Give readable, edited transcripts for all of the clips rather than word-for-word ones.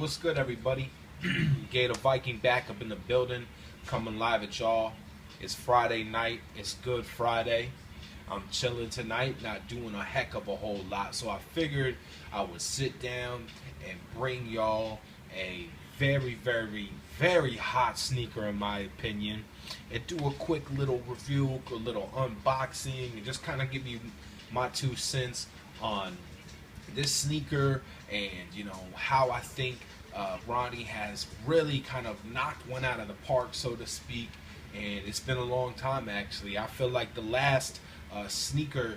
What's good, everybody? Gator Viking back up in the building, coming live at y'all. It's Friday night. It's Good Friday. I'm chilling tonight, not doing a heck of a whole lot, so I figured I would sit down and bring y'all a very hot sneaker, in my opinion, and do a quick little review, a little unboxing, and just kind of give you my 2 cents on this sneaker, and how I think Ronnie has really kind of knocked one out of the park, so to speak. And it's been a long time, actually. I feel like the last sneaker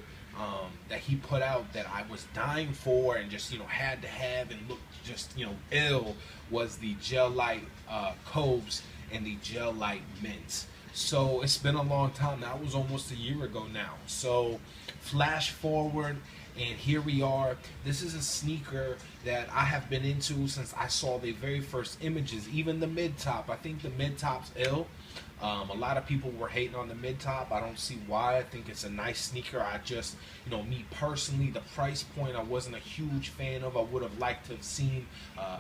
that he put out that I was dying for and just had to have and looked just ill was the Gel Light Coves and the Gel Light Mints. So it's been a long time. That was almost a year ago now. So flash forward, and here we are. This is a sneaker that I have been into since I saw the very first images, even the mid-top. I think the mid-top's ill. A lot of people were hating on the mid-top. I don't see why. I think it's a nice sneaker. I just, me personally, the price point I wasn't a huge fan of. I would have liked to have seen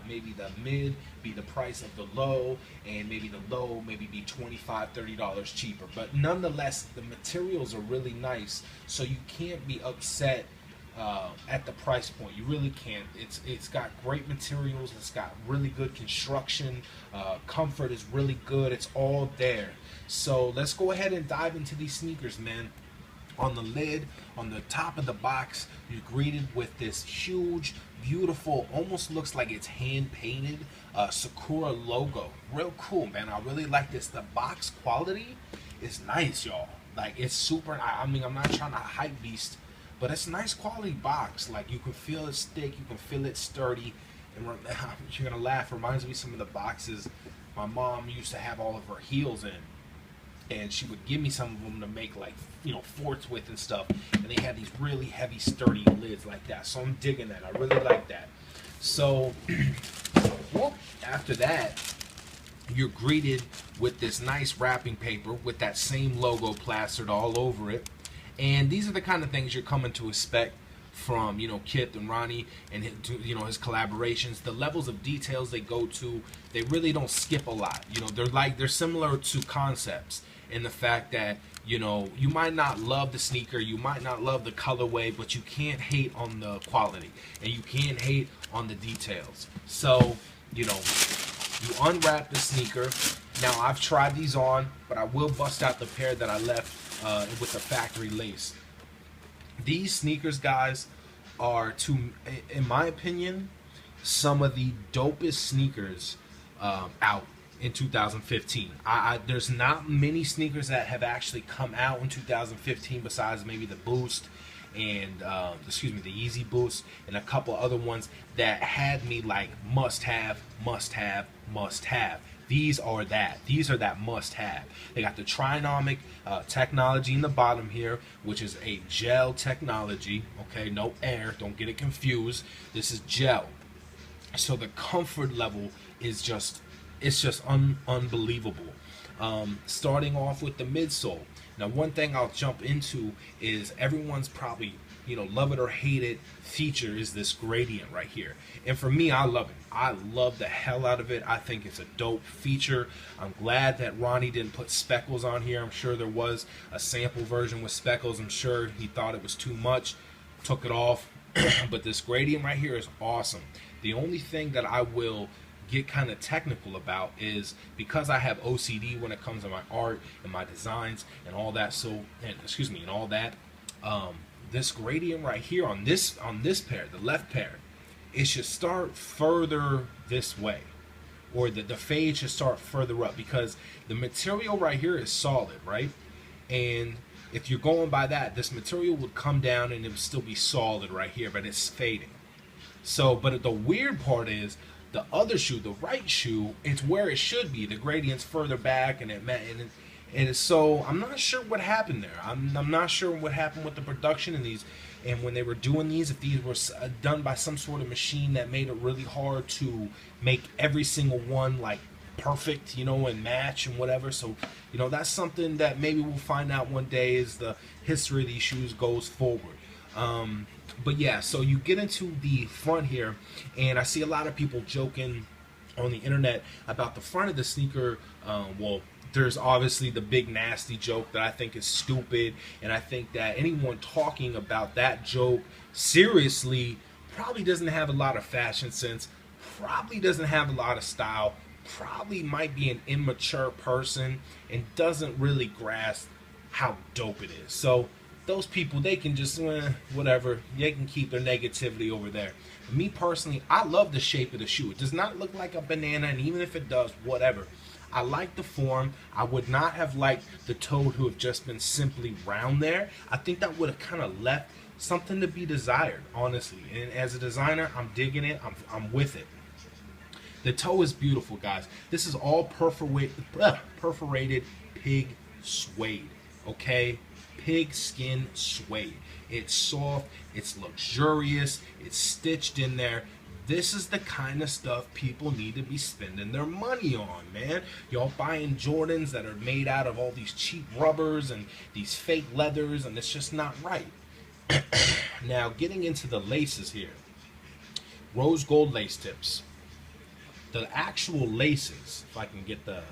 maybe the mid be the price of the low, and maybe the low maybe be $25, $30 cheaper. But nonetheless, the materials are really nice, so you can't be upset at the price point. You really can't. It's got great materials. It's got really good construction. Comfort is really good. It's all there. So let's go ahead and dive into these sneakers, man. On the lid, on the top of the box, you're greeted with this huge, beautiful, almost looks like it's hand painted Sakura logo. Real cool, man. I really like this. The box quality is nice, y'all. Like, it's super. I mean, I'm not trying to hype beast, but it's a nice quality box. Like, you can feel it thick, you can feel it sturdy. And you're gonna laugh. Reminds me of some of the boxes my mom used to have all of her heels in, and she would give me some of them to make like forts with and stuff. And they had these really heavy, sturdy lids like that. So I'm digging that. I really like that. So after that, you're greeted with this nice wrapping paper with that same logo plastered all over it. And these are the kind of things you're coming to expect from Kith and Ronnie and his collaborations. The levels of details they go to, they really don't skip a lot. They're similar to concepts in the fact that you might not love the sneaker, you might not love the colorway, but you can't hate on the quality and you can't hate on the details. So you unwrap the sneaker. Now, I've tried these on, but I will bust out the pair that I left with the factory lace. These sneakers, guys, are, in my opinion, some of the dopest sneakers out in 2015. There's not many sneakers that have actually come out in 2015 besides maybe the Boost and the Easy Boost and a couple other ones that had me like must have. These are that must have. They got the Trinomic technology in the bottom here, which is a gel technology. Okay, no air, don't get it confused. This is gel. So the comfort level is just unbelievable. Starting off with the midsole. Now, one thing I'll jump into is everyone's probably love it or hate it feature is this gradient right here. And for me, I love it. I love the hell out of it. I think it's a dope feature. I'm glad that Ronnie didn't put speckles on here. I'm sure there was a sample version with speckles. I'm sure he thought it was too much, took it off. But this gradient right here is awesome. The only thing that I will get kind of technical about is because I have OCD when it comes to my art and my designs and all that. This gradient right here on this pair, the left pair, it should start further this way, or the fade should start further up, because the material right here is solid, right? And if you're going by that, this material would come down and it would still be solid right here, but it's fading. So, but the weird part is the other shoe, the right shoe, it's where it should be. The gradient's further back, and so I'm not sure what happened there. I'm not sure what happened with the production in these, and when they were doing these, if these were done by some sort of machine that made it really hard to make every single one like perfect, and match and whatever. So, that's something that maybe we'll find out one day as the history of these shoes goes forward. But yeah, so you get into the front here, and I see a lot of people joking on the internet about the front of the sneaker. Well, there's obviously the big nasty joke that I think is stupid, and I think that anyone talking about that joke seriously probably doesn't have a lot of fashion sense, probably doesn't have a lot of style, probably might be an immature person, and doesn't really grasp how dope it is. So those people, they can just whatever, they can keep their negativity over there. But me personally, I love the shape of the shoe. It does not look like a banana, and even if it does, whatever. I like the form. I would not have liked the toe to have just been simply round there. I think that would have kind of left something to be desired, honestly. And as a designer, I'm digging it. I'm with it. The toe is beautiful, guys. This is all perforated pig suede, okay? Pig skin suede. It's soft, it's luxurious, it's stitched in there. This is the kind of stuff people need to be spending their money on, man. Y'all buying Jordans that are made out of all these cheap rubbers and these fake leathers, and it's just not right. Now, getting into the laces here. Rose gold lace tips. The actual laces, if I can get the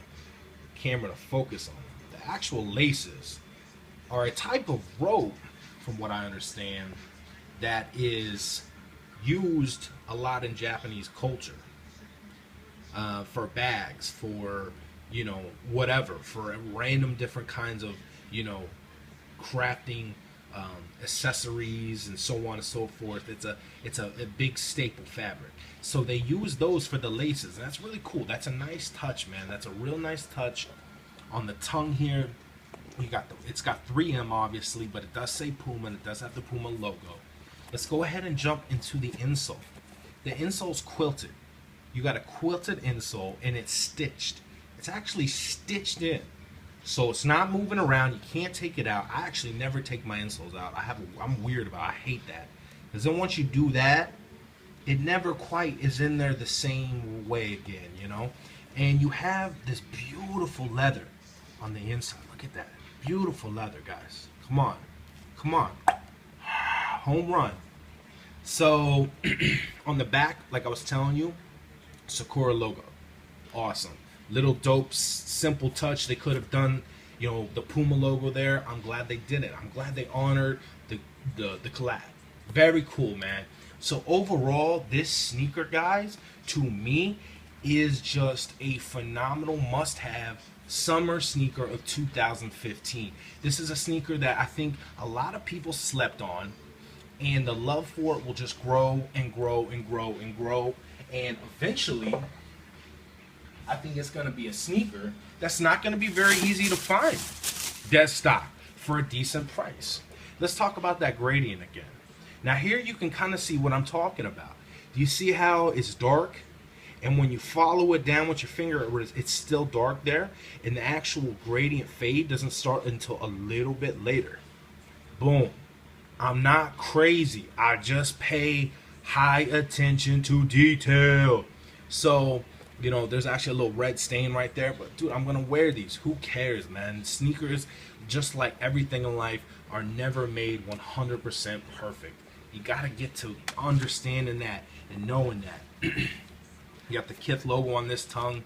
camera to focus on them, the actual laces are a type of rope, from what I understand, that is used a lot in Japanese culture for bags, for, you know, whatever, for random different kinds of, you know, crafting accessories and so on and so forth. It's a big staple fabric. So they use those for the laces, and that's really cool. That's a nice touch, man. That's a real nice touch on the tongue here. You got it's got 3M obviously, but it does say Puma, and it does have the Puma logo. Let's go ahead and jump into the insole. The insole's quilted. You got a quilted insole, and it's stitched. It's actually stitched in, so it's not moving around. You can't take it out. I actually never take my insoles out. I'm weird about it. I hate that, because then once you do that, it never quite is in there the same way again, you know. And you have this beautiful leather on the inside. Look at that. Beautiful leather, guys. Come on. Come on. Home run. So, on the back, like I was telling you, Sakura logo. Awesome. Little dope, simple touch. They could have done, you know, the Puma logo there. I'm glad they did it. I'm glad they honored the collab. Very cool, man. So, overall, this sneaker, guys, to me, is just a phenomenal must-have summer sneaker of 2015. This is a sneaker that I think a lot of people slept on, and the love for it will just grow and grow and grow and grow, and eventually I think it's going to be a sneaker that's not going to be very easy to find dead stock for a decent price. Let's talk about that gradient again. Now here you can kind of see what I'm talking about. Do you see how it's dark? And when you follow it down with your finger, it's still dark there. And the actual gradient fade doesn't start until a little bit later. Boom. I'm not crazy. I just pay high attention to detail. So, you know, there's actually a little red stain right there. But, dude, I'm going to wear these. Who cares, man? Sneakers, just like everything in life, are never made 100% perfect. You got to get to understanding that and knowing that. You got the Kith logo on this tongue,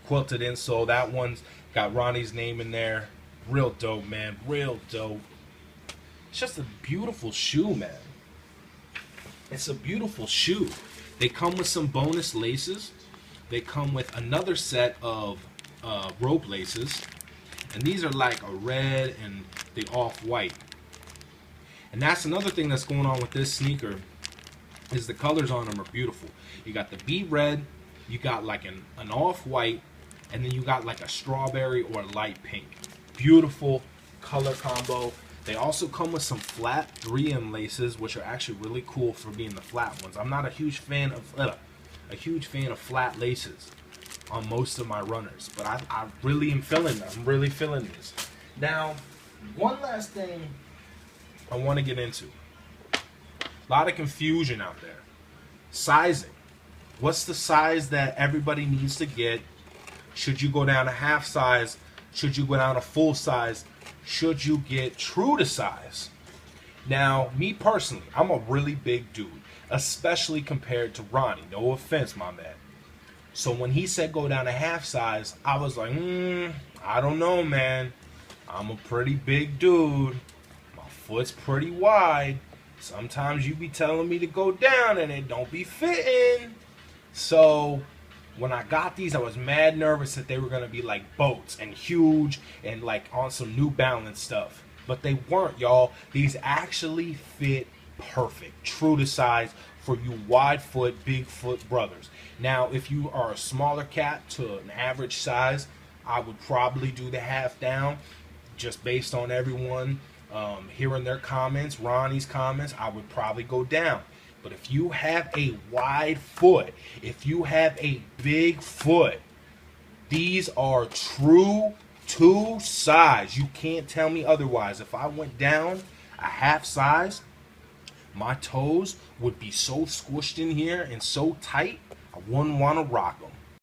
quilted insole. That one's got Ronnie's name in there. Real dope, man. Real dope. It's just a beautiful shoe, man. It's a beautiful shoe. They come with some bonus laces. They come with another set of rope laces. And these are like a red and the off-white. And that's another thing that's going on with this sneaker, is the colors on them are beautiful. You got the beet red, you got like an off-white, and then you got like a strawberry or a light pink. Beautiful color combo. They also come with some flat 3M laces, which are actually really cool for being the flat ones. I'm not a huge fan of flat laces on most of my runners, but I really am feeling them. I'm really feeling this. Now, one last thing I want to get into. A lot of confusion out there. Sizing. What's the size that everybody needs to get? Should you go down a half size? Should you go down a full size? Should you get true to size? Now, me personally, I'm a really big dude, especially compared to Ronnie. No offense, my man. So when he said go down to half size, I was like, I don't know, man. I'm a pretty big dude. My foot's pretty wide. Sometimes you be telling me to go down and it don't be fitting. So when I got these, I was mad nervous that they were going to be like boats and huge and like on some New Balance stuff. But they weren't, y'all. These actually fit perfect, true to size for you wide foot, big foot brothers. Now, if you are a smaller cat to an average size, I would probably do the half down, just based on everyone hearing their comments, Ronnie's comments. I would probably go down. But if you have a wide foot, if you have a big foot, these are true to size. You can't tell me otherwise. If I went down a half size, my toes would be so squished in here and so tight, I wouldn't want to rock them.